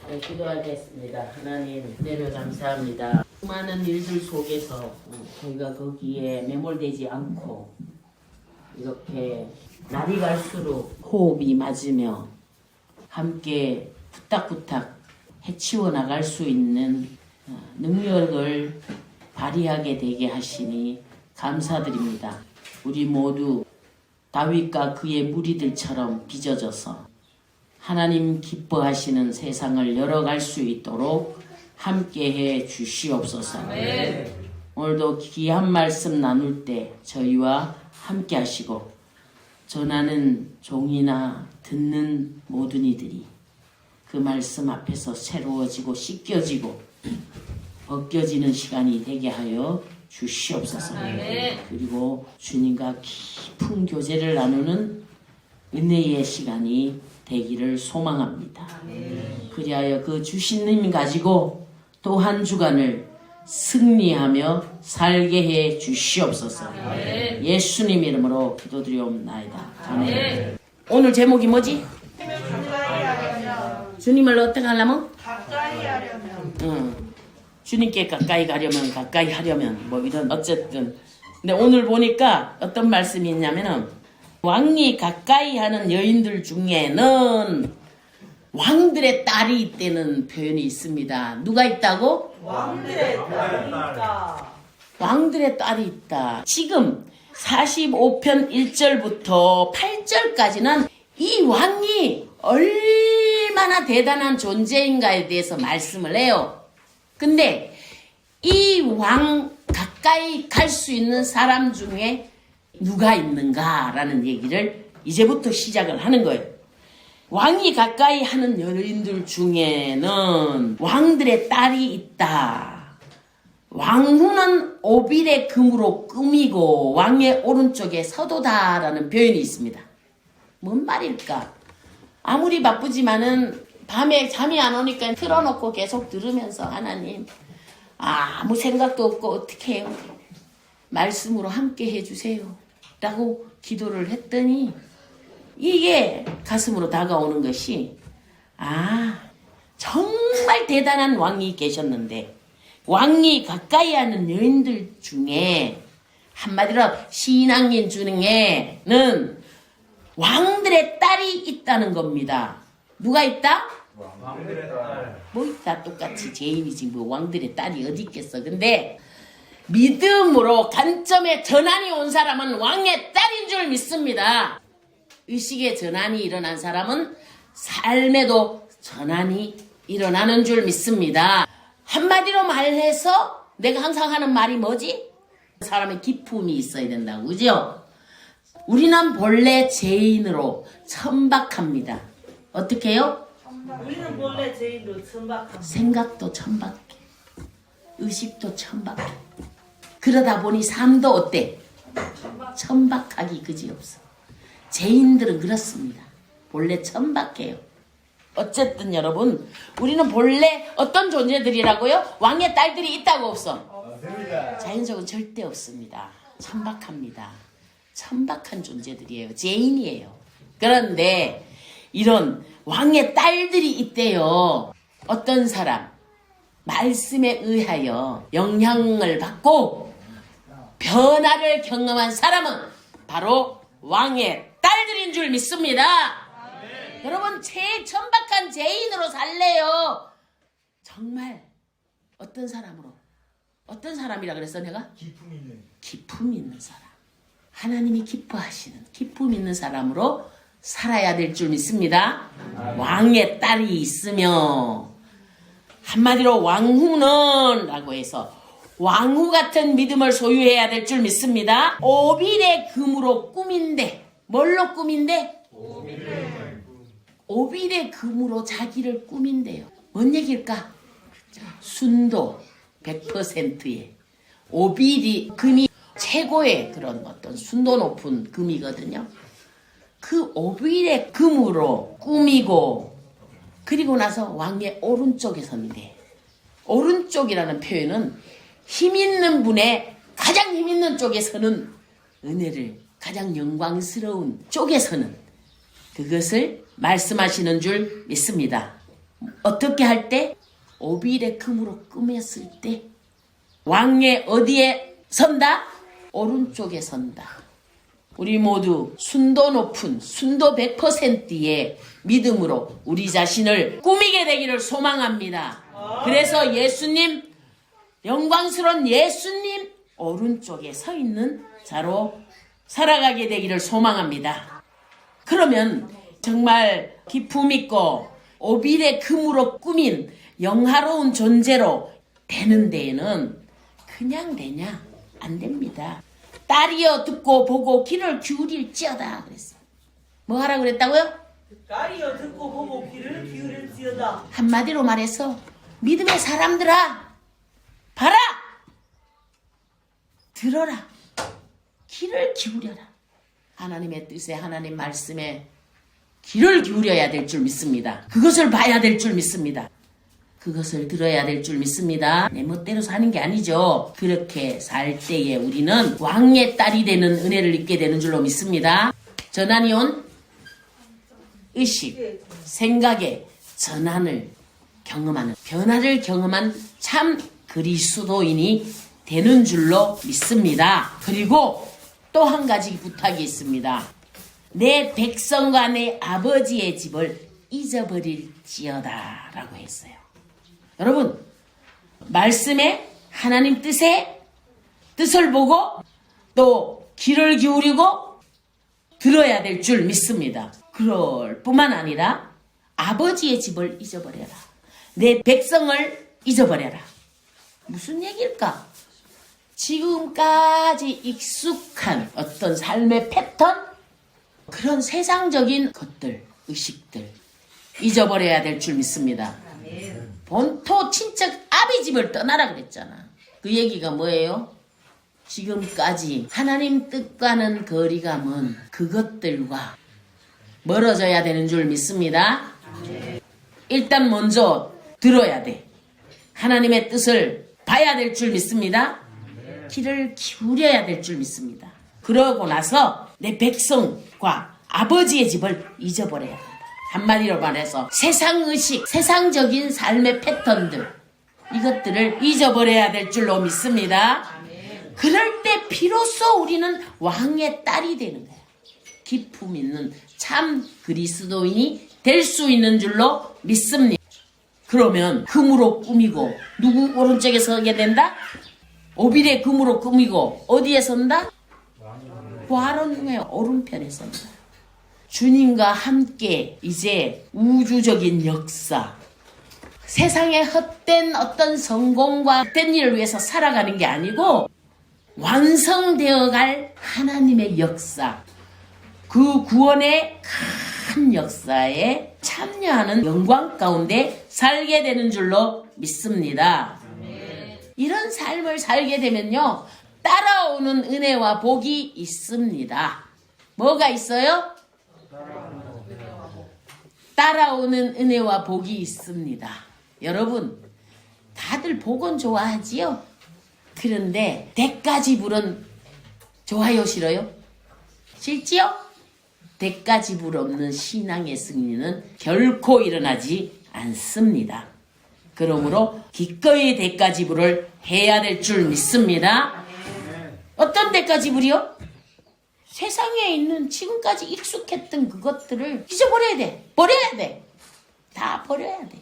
네, 기도하겠습니다. 하나님 은혜를 감사합니다. 수많은 일들 속에서 저희가 거기에 매몰되지 않고 이렇게 날이 갈수록 호흡이 맞으며 함께 부탁부탁 해치워 나갈 수 있는 능력을 발휘하게 되게 하시니 감사드립니다. 우리 모두 다윗과 그의 무리들처럼 빚어져서 하나님 기뻐하시는 세상을 열어갈 수 있도록 함께해 주시옵소서. 아멘. 오늘도 귀한 말씀 나눌 때 저희와 함께 하시고 전하는 종이나 듣는 모든 이들이 그 말씀 앞에서 새로워지고 씻겨지고 벗겨지는 시간이 되게 하여 주시옵소서. 아멘. 그리고 주님과 깊은 교제를 나누는 은혜의 시간이 되기를 소망합니다. 아멘. 그리하여 그 주신 힘 가지고 또 한 주간을 승리하며 살게 해 주시옵소서. 아멘. 예수님 이름으로 기도드리옵나이다. 아멘. 아멘. 오늘 제목이 뭐지? 주님을 어떻게 하려면? 가까이 하려면. 주님께 가까이 가려면 가까이 하려면 뭐 이런 어쨌든 근데 오늘 보니까 어떤 말씀이 있냐면은 왕이 가까이 하는 여인들 중에는 왕들의 딸이 있다는 표현이 있습니다. 누가 있다고? 왕들의 딸이 있다. 왕들의 딸이 있다. 지금 45편 1절부터 8절까지는 이 왕이 얼마나 대단한 존재인가에 대해서 말씀을 해요. 근데 이 왕 가까이 갈 수 있는 사람 중에 누가 있는가라는 얘기를 이제부터 시작을 하는 거예요. 왕이 가까이 하는 여인들 중에는 왕들의 딸이 있다. 왕후는 오빌의 금으로 꾸미고 왕의 오른쪽에 서도다라는 표현이 있습니다. 뭔 말일까? 아무리 바쁘지만은 밤에 잠이 안 오니까 틀어놓고 계속 들으면서 하나님 아무 생각도 없고 어떻게 해요? 말씀으로 함께 해주세요. 라고 기도를 했더니 이게 가슴으로 다가오는 것이 정말 대단한 왕이 계셨는데 왕이 가까이 하는 여인들 중에 한마디로 신앙인 중에는 왕들의 딸이 있다는 겁니다. 누가 있다? 왕들의 딸. 뭐 있다 똑같이 죄인이지 뭐 왕들의 딸이 어디 있겠어. 근데 믿음으로 관점에 전환이 온 사람은 왕의 딸인 줄 믿습니다. 의식의 전환이 일어난 사람은 삶에도 전환이 일어나는 줄 믿습니다. 한마디로 말해서 내가 항상 하는 말이 뭐지? 사람의 기품이 있어야 된다고, 그죠? 우리는 본래 죄인으로 천박합니다. 어떻게 해요? 우리는 본래 죄인도 천박합니다. 생각도 천박해. 의식도 천박해. 그러다 보니 삶도 어때? 천박하기 그지없어. 죄인들은 그렇습니다. 본래 천박해요. 어쨌든 여러분 우리는 본래 어떤 존재들이라고요? 왕의 딸들이 있다고 없어? 자연적으로 절대 없습니다. 천박합니다. 천박한 존재들이에요. 죄인이에요. 그런데 이런 왕의 딸들이 있대요. 어떤 사람 말씀에 의하여 영향을 받고 변화를 경험한 사람은 바로 왕의 딸들인 줄 믿습니다. 네. 여러분 천박한 죄인으로 살래요. 정말 어떤 사람으로? 어떤 사람이라 그랬어 내가? 기품 있는 사람. 하나님이 기뻐하시는 기품 있는 사람으로 살아야 될 줄 믿습니다. 왕의 딸이 있으며 한마디로 왕후는 라고 해서 왕후 같은 믿음을 소유해야 될 줄 믿습니다. 오빌의 금으로 꾸민대. 뭘로 꾸민대? 오빌의 금으로 자기를 꾸민대요. 뭔 얘기일까? 순도 100%의 오빌이 금이 최고의 그런 어떤 순도 높은 금이거든요. 그 오빌의 금으로 꾸미고 그리고 나서 왕의 오른쪽에 섰는데 오른쪽이라는 표현은 힘 있는 분의 가장 힘 있는 쪽에 서는 은혜를 가장 영광스러운 쪽에 서는 그것을 말씀하시는 줄 믿습니다. 어떻게 할 때? 오빌의 금으로 꾸몄을 때 왕의 어디에 선다? 오른쪽에 선다. 우리 모두 순도 높은 순도 100%의 믿음으로 우리 자신을 꾸미게 되기를 소망합니다. 그래서 예수님, 영광스러운 예수님 오른쪽에 서 있는 자로 살아가게 되기를 소망합니다. 그러면 정말 기품 있고 오빌의 금으로 꾸민 영화로운 존재로 되는 데에는 그냥 되냐? 안 됩니다. 딸이여 듣고 보고 귀를 기울일지어다 그랬어요. 뭐 하라고 그랬다고요? 딸이여 듣고 보고 귀를 기울일지어다. 한마디로 말해서 믿음의 사람들아 봐라! 들어라. 귀를 기울여라. 하나님의 뜻에 하나님 말씀에 귀를 기울여야 될 줄 믿습니다. 그것을 봐야 될 줄 믿습니다. 그것을 들어야 될 줄 믿습니다. 내 멋대로 사는 게 아니죠. 그렇게 살 때에 우리는 왕의 딸이 되는 은혜를 입게 되는 줄로 믿습니다. 전환이 온 의식, 생각의 전환을 경험하는, 변화를 경험한 참 그리스도인이 되는 줄로 믿습니다. 그리고 또 한 가지 부탁이 있습니다. 내 백성과 내 아버지의 집을 잊어버릴지어다 라고 했어요. 여러분, 말씀에 하나님 뜻을 보고 또 귀를 기울이고 들어야 될 줄 믿습니다. 그럴 뿐만 아니라 아버지의 집을 잊어버려라. 내 백성을 잊어버려라. 무슨 얘기일까? 지금까지 익숙한 어떤 삶의 패턴, 그런 세상적인 것들, 의식들 잊어버려야 될 줄 믿습니다. 본토 친척 아비 집을 떠나라 그랬잖아. 그 얘기가 뭐예요? 지금까지 하나님 뜻과는 거리가 먼 그것들과 멀어져야 되는 줄 믿습니다. 일단 먼저 들어야 돼. 하나님의 뜻을 봐야 될 줄 믿습니다. 귀를 기울여야 될 줄 믿습니다. 그러고 나서 내 백성과 아버지의 집을 잊어버려야 된다. 한마디로 말해서 세상의식, 세상적인 삶의 패턴들, 이것들을 잊어버려야 될 줄로 믿습니다. 그럴 때 비로소 우리는 왕의 딸이 되는 거야. 기품 있는 참 그리스도인이 될 수 있는 줄로 믿습니다. 그러면 금으로 꾸미고 누구 오른쪽에 서게 된다? 오빌의 금으로 꾸미고 어디에 선다? 부활원의 오른편에 선다. 주님과 함께 이제 우주적인 역사, 세상의 헛된 어떤 성공과 헛된 일을 위해서 살아가는 게 아니고 완성되어 갈 하나님의 역사, 그 구원의 큰 역사에 참여하는 영광 가운데 살게 되는 줄로 믿습니다. 이런 삶을 살게 되면요, 따라오는 은혜와 복이 있습니다. 뭐가 있어요? 따라오는 은혜와 복이 있습니다. 여러분, 다들 복은 좋아하지요? 그런데 대가지불은 좋아요, 싫어요? 싫지요? 대가지불 없는 신앙의 승리는 결코 일어나지 않습니다. 그러므로 기꺼이 대가지불을 해야 될 줄 믿습니다. 어떤 대가지불이요? 세상에 있는 지금까지 익숙했던 그것들을 잊어버려야 돼. 버려야 돼. 다 버려야 돼.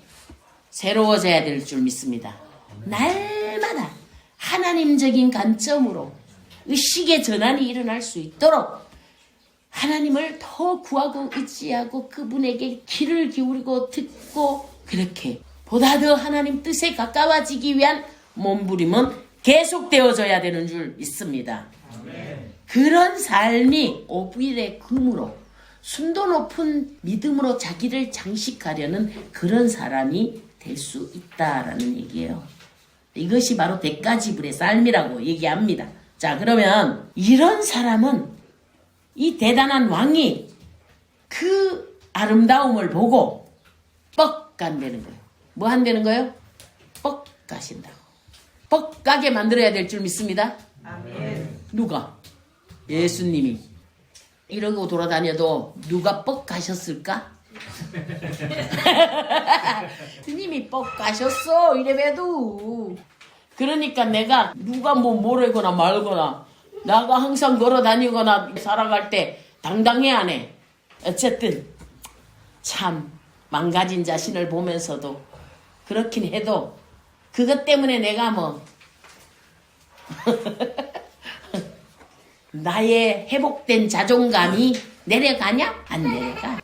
새로워져야 될 줄 믿습니다. 날마다 하나님적인 관점으로 의식의 전환이 일어날 수 있도록 하나님을 더 구하고 의지하고 그분에게 귀를 기울이고 듣고 그렇게 보다 더 하나님 뜻에 가까워지기 위한 몸부림은 계속되어져야 되는 줄 믿습니다. 그런 삶이 오빌의 금으로 순도 높은 믿음으로 자기를 장식하려는 그런 사람이 될 수 있다라는 얘기예요. 이것이 바로 대가지불의 삶이라고 얘기합니다. 자, 그러면 이런 사람은 이 대단한 왕이 그 아름다움을 보고 뻑 간다는 거예요. 뭐 한다는 거예요? 뻑 가신다고. 뻑 가게 만들어야 될 줄 믿습니다. 아멘. 누가? 예수님이. 이러고 돌아다녀도 누가 뻑 가셨을까? 스님이 뻑 가셨어 이래봬도. 그러니까 내가 누가 뭐 뭐래거나 말거나 나가 항상 걸어 다니거나 살아갈 때 당당해야 하네. 어쨌든 참 망가진 자신을 보면서도 그렇긴 해도 그것 때문에 내가 뭐 나의 회복된 자존감이 내려가냐? 안 내려가.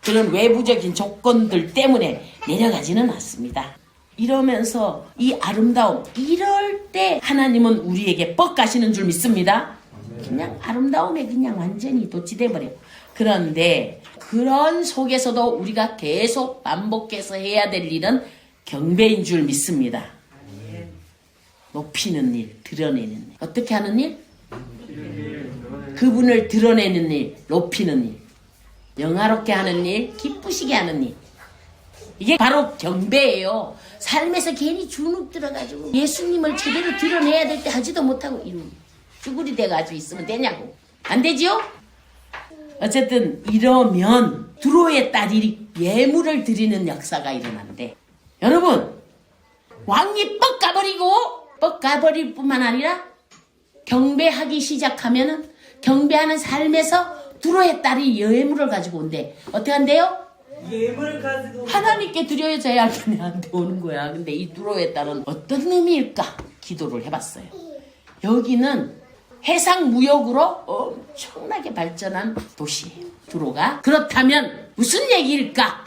그런 외부적인 조건들 때문에 내려가지는 않습니다. 이러면서 이 아름다움, 이럴 때 하나님은 우리에게 뻑 가시는 줄 믿습니다. 그냥 아름다움에 그냥 완전히 도취돼 버려요. 그런데 그런 속에서도 우리가 계속 반복해서 해야 될 일은 경배인 줄 믿습니다. 높이는 일, 드러내는 일. 어떻게 하는 일? 그분을 드러내는 일, 높이는 일. 영화롭게 하는 일, 기쁘시게 하는 일. 이게 바로 경배예요. 삶에서 괜히 주눅 들어가지고 예수님을 제대로 드러내야 될 때 하지도 못하고 이러고 쭈구리 돼가지고 있으면 되냐고. 안 되지요? 어쨌든 이러면 두로의 딸이 예물을 드리는 역사가 일어난대. 여러분, 왕이 뻑 가버리고 뻑 가버릴 뿐만 아니라 경배하기 시작하면은 경배하는 삶에서 두로의 딸이 예물을 가지고 온대. 어떻게 한대요? 예물을 가지고 하나님께 드려야지 하나님한테 오는 거야. 근데 이 두로의 딸은 어떤 의미일까? 기도를 해봤어요. 여기는 해상 무역으로 엄청나게 발전한 도시예요. 두로가. 그렇다면 무슨 얘기일까?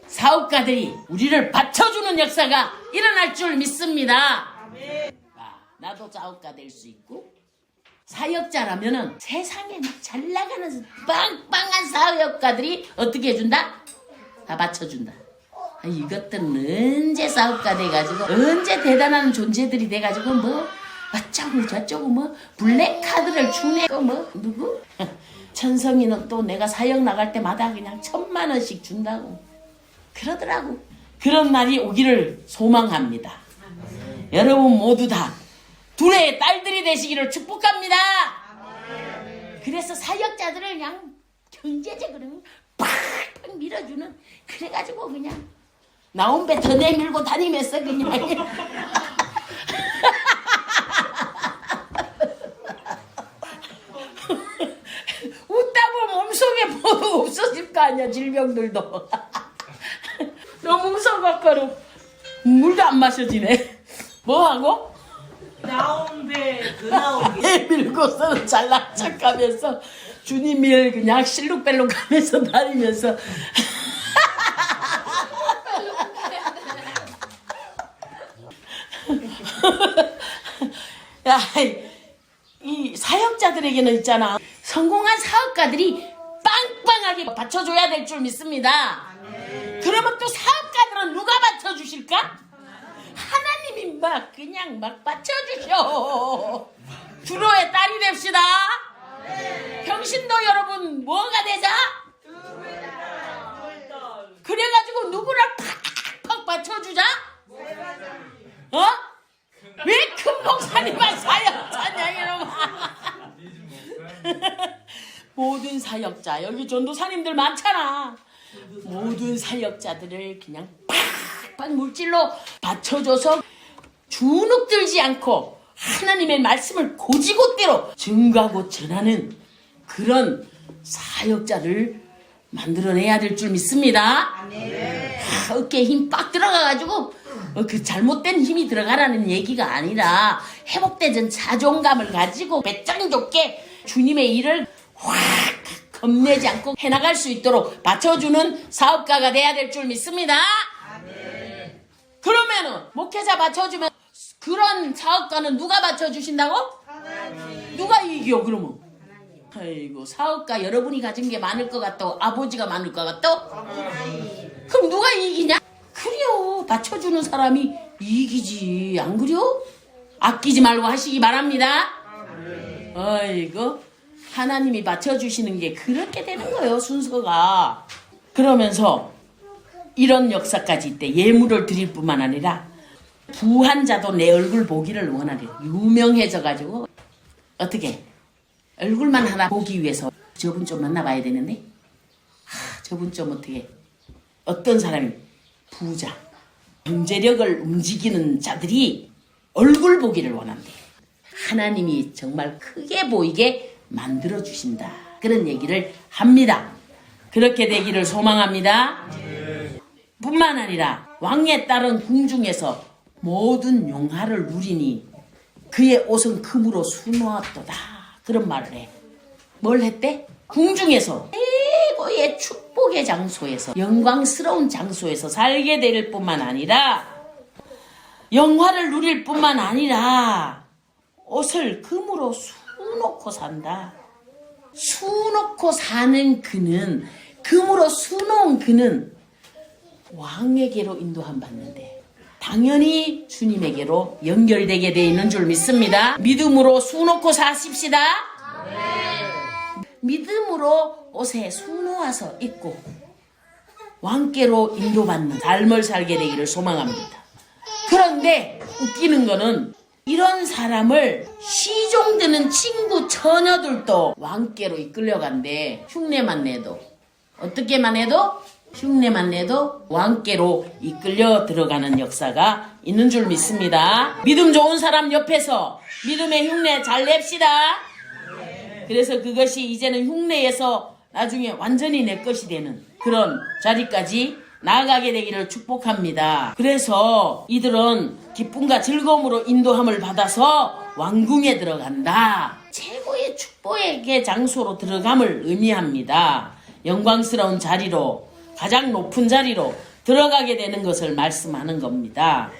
사업가들이 우리를 받쳐주는 역사가 일어날 줄 믿습니다. 나도 사업가 될 수 있고 사역자라면은 세상에 막 잘 나가는 빵빵한 사역가들이 어떻게 해준다? 다 받쳐준다. 이것들은 언제 사업가 돼가지고 언제 대단한 존재들이 돼가지고 뭐 어쩌고 저쩌고 뭐 블랙카드를 주네고 뭐 누구? 천성이는 또 내가 사역 나갈 때마다 그냥 1,000만 원씩 준다고 그러더라고. 그런 날이 오기를 소망합니다. 여러분 모두 다 둘의 딸들이 되시기를 축복합니다. 그래서 사역자들을 그냥 경제적으로 팍팍 밀어주는, 그래가지고 그냥 나온 배 더 내밀고 다니면서 그냥 웃다 보면 몸속에 뭐 없어질 거 아니야. 질병들도. 너무 웃어갖고는 물도 안 마셔지네. 뭐하고? 나온 배 더 나오게 밀고서는 잘난 척하면서 주님을 그냥 실룩벨룩 하면서 다니면서 야, 이 사역자들에게는 있잖아, 성공한 사업가들이 빵빵하게 받쳐줘야 될 줄 믿습니다. 그러면 또 사업가들은 누가 받쳐주실까? 하나님이 막 그냥 막 받쳐주셔. 주로의 딸이 됩시다. 평신도 여러분 뭐가 되자? 그래가지고 누구를 팍팍 받쳐주자? 어? 왜 큰 목사님만 사역자냐 이놈아. 모든 사역자, 여기 전도사님들 많잖아. 모든 사역자들을 그냥 팍팍 물질로 받쳐줘서 주눅 들지 않고 하나님의 말씀을 고지고대로 증거하고 전하는 그런 사역자를 만들어내야 될 줄 믿습니다. 어깨에 힘 빡 들어가가지고 그 잘못된 힘이 들어가라는 얘기가 아니라 회복된 자존감을 가지고 배짱 좋게 주님의 일을 확 겁내지 않고 해나갈 수 있도록 받쳐주는 사업가가 돼야 될 줄 믿습니다. 그러면은 목회자 받쳐주면 그런 사업가는 누가 받쳐주신다고? 하나님. 누가 이겨 그러면? 아이고, 사업가 여러분이 가진 게 많을 것 같다. 아버지가 많을 것 같다. 그럼 누가 이기냐? 그래요, 받쳐주는 사람이 이기지. 안 그래요? 아끼지 말고 하시기 바랍니다. 아이고, 하나님이 받쳐주시는 게 그렇게 되는 거예요, 순서가. 그러면서 이런 역사까지 있대. 예물을 드릴 뿐만 아니라 부한 자도 내 얼굴 보기를 원하래. 유명해져가지고 어떻게 얼굴만 하나 보기 위해서 저분 좀 만나봐야 되는데 저분 좀 어떻게 어떤 사람이 부자 경제력을 움직이는 자들이 얼굴 보기를 원한대. 하나님이 정말 크게 보이게 만들어주신다. 그런 얘기를 합니다. 그렇게 되기를 소망합니다. 뿐만 아니라 왕에 따른 궁중에서 모든 용화를 누리니 그의 옷은 금으로 수놓았도다. 그런 말을 해. 뭘 했대? 궁중에서 최고의 축복의 장소에서 영광스러운 장소에서 살게 될 뿐만 아니라 영화를 누릴 뿐만 아니라 옷을 금으로 수놓고 산다. 수놓고 사는 그는 금으로 수놓은 그는 왕에게로 인도함 받는데 당연히 주님에게로 연결되게 되어 있는 줄 믿습니다. 믿음으로 수놓고 사십시다. 믿음으로 옷에 수놓아서 입고 왕께로 인도받는 삶을 살게 되기를 소망합니다. 그런데 웃기는 거는 이런 사람을 시종드는 친구 처녀들도 왕께로 이끌려간대. 흉내만 내도 어떻게만 해도 흉내만 내도 왕께로 이끌려 들어가는 역사가 있는 줄 믿습니다. 믿음 좋은 사람 옆에서 믿음의 흉내 잘 냅시다. 그래서 그것이 이제는 흉내에서 나중에 완전히 내 것이 되는 그런 자리까지 나아가게 되기를 축복합니다. 그래서 이들은 기쁨과 즐거움으로 인도함을 받아서 왕궁에 들어간다. 최고의 축복의 장소로 들어감을 의미합니다. 영광스러운 자리로 가장 높은 자리로 들어가게 되는 것을 말씀하는 겁니다.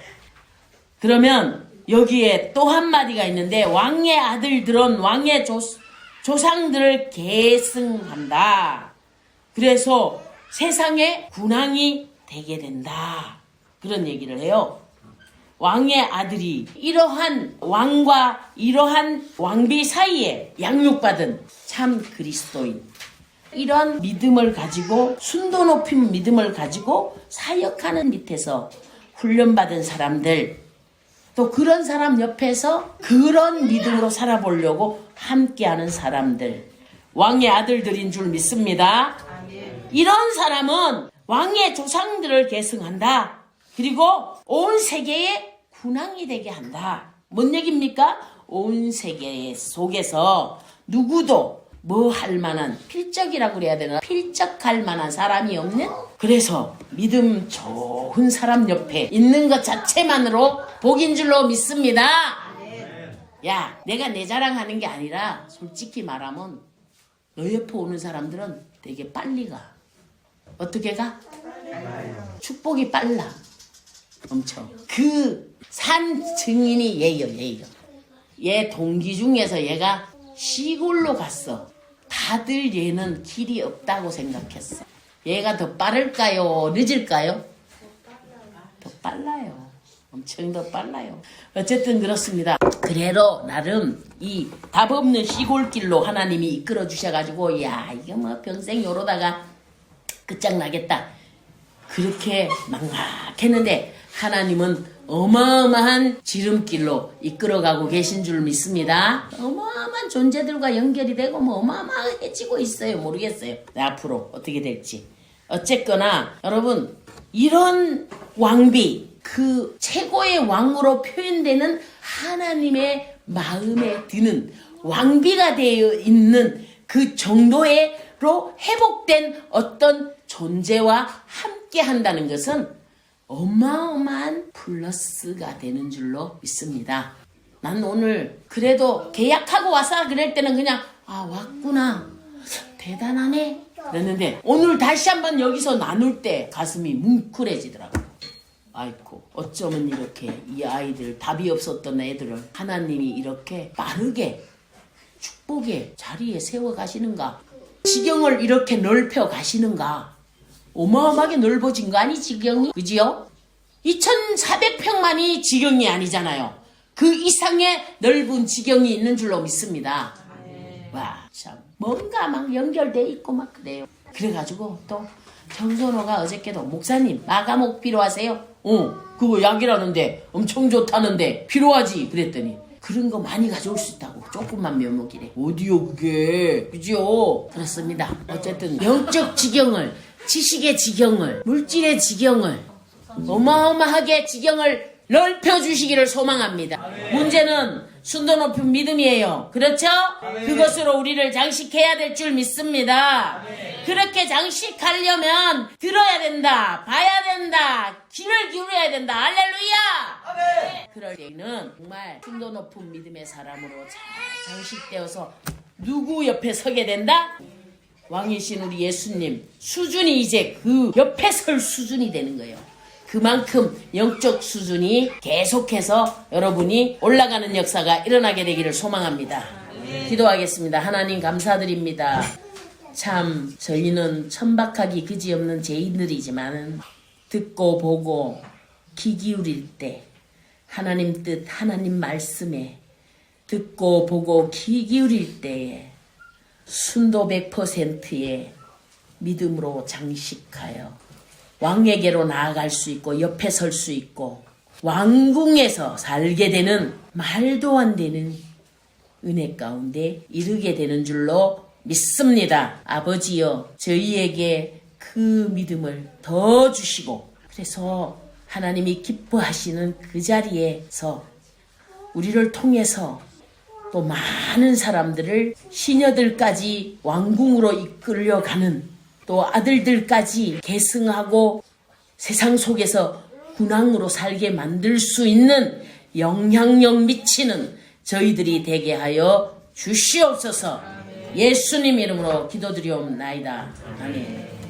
그러면 여기에 또 한마디가 있는데 왕의 아들들은 왕의 조상들을 계승한다. 그래서 세상의 군왕이 되게 된다. 그런 얘기를 해요. 왕의 아들이 이러한 왕과 이러한 왕비 사이에 양육받은 참 그리스도인. 이런 믿음을 가지고 순도 높인 믿음을 가지고 사역하는 밑에서 훈련받은 사람들 또 그런 사람 옆에서 그런 믿음으로 살아보려고 함께하는 사람들 왕의 아들들인 줄 믿습니다. 이런 사람은 왕의 조상들을 계승한다. 그리고 온 세계의 군왕이 되게 한다. 뭔 얘기입니까? 온 세계 속에서 누구도 뭐 할 만한 필적이라고 그래야 되나? 필적할 만한 사람이 없는? 그래서 믿음 좋은 사람 옆에 있는 것 자체만으로 복인 줄로 믿습니다. 야, 내가 내 자랑하는 게 아니라 솔직히 말하면 너 옆에 오는 사람들은 되게 빨리 가. 어떻게 가? 축복이 빨라. 엄청. 그 산 증인이 얘예요. 얘 동기 중에서 얘가 시골로 갔어. 다들 얘는 길이 없다고 생각했어. 얘가 더 빠를까요? 늦을까요? 더 빨라요. 엄청 더 빨라요. 어쨌든 그렇습니다. 그래도 나름 이 답 없는 시골길로 하나님이 이끌어 주셔가지고 야 이게 뭐 평생 요러다가 끝장나겠다. 그렇게 막막했는데 하나님은 어마어마한 지름길로 이끌어가고 계신 줄 믿습니다. 어마어마한 존재들과 연결이 되고 뭐 어마어마해지고 있어요. 모르겠어요. 네, 앞으로 어떻게 될지. 어쨌거나 여러분 이런 왕비 그 최고의 왕으로 표현되는 하나님의 마음에 드는 왕비가 되어 있는 그 정도로 회복된 어떤 존재와 함께 한다는 것은 어마어마한 플러스가 되는 줄로 믿습니다. 난 오늘 그래도 계약하고 와서 그럴 때는 그냥 아 왔구나 대단하네 그랬는데 오늘 다시 한번 여기서 나눌 때 가슴이 뭉클해지더라고요. 아이고 어쩌면 이렇게 이 아이들 답이 없었던 애들을 하나님이 이렇게 빠르게 축복의 자리에 세워 가시는가. 지경을 이렇게 넓혀 가시는가. 어마어마하게 넓어진 거 아니 지경이? 그지요? 2400평만이 지경이 아니잖아요. 그 이상의 넓은 지경이 있는 줄로 믿습니다. 와, 참 뭔가 막 연결돼 있고 막 그래요. 그래가지고 또 정선호가 어저께도 목사님 마가목 필요하세요? 그거 약이라는데 엄청 좋다는데 필요하지 그랬더니 그런 거 많이 가져올 수 있다고. 조금만 면목이래. 어디요 그게. 그죠? 그렇습니다. 어쨌든 영적 지경을 지식의 지경을, 물질의 지경을, 어마어마하게 지경을 넓혀주시기를 소망합니다. 문제는 순도 높은 믿음이에요. 그렇죠? 그것으로 우리를 장식해야 될 줄 믿습니다. 그렇게 장식하려면 들어야 된다, 봐야 된다, 귀를 기울여야 된다. 할렐루야! 그럴 때는 정말 순도 높은 믿음의 사람으로 잘 장식되어서 누구 옆에 서게 된다? 왕이신 우리 예수님 수준이 이제 그 옆에 설 수준이 되는 거예요. 그만큼 영적 수준이 계속해서 여러분이 올라가는 역사가 일어나게 되기를 소망합니다. 기도하겠습니다. 하나님 감사드립니다. 참 저희는 천박하기 그지없는 죄인들이지만 듣고 보고 귀 기울일 때 하나님 뜻 하나님 말씀에 듣고 보고 귀 기울일 때에 순도 100%의 믿음으로 장식하여 왕에게로 나아갈 수 있고 옆에 설 수 있고 왕궁에서 살게 되는 말도 안 되는 은혜 가운데 이르게 되는 줄로 믿습니다. 아버지여 저희에게 그 믿음을 더 주시고 그래서 하나님이 기뻐하시는 그 자리에서 우리를 통해서 또 많은 사람들을 시녀들까지 왕궁으로 이끌려가는 또 아들들까지 계승하고 세상 속에서 군왕으로 살게 만들 수 있는 영향력 미치는 저희들이 되게 하여 주시옵소서. 예수님 이름으로 기도드리옵나이다. 아멘.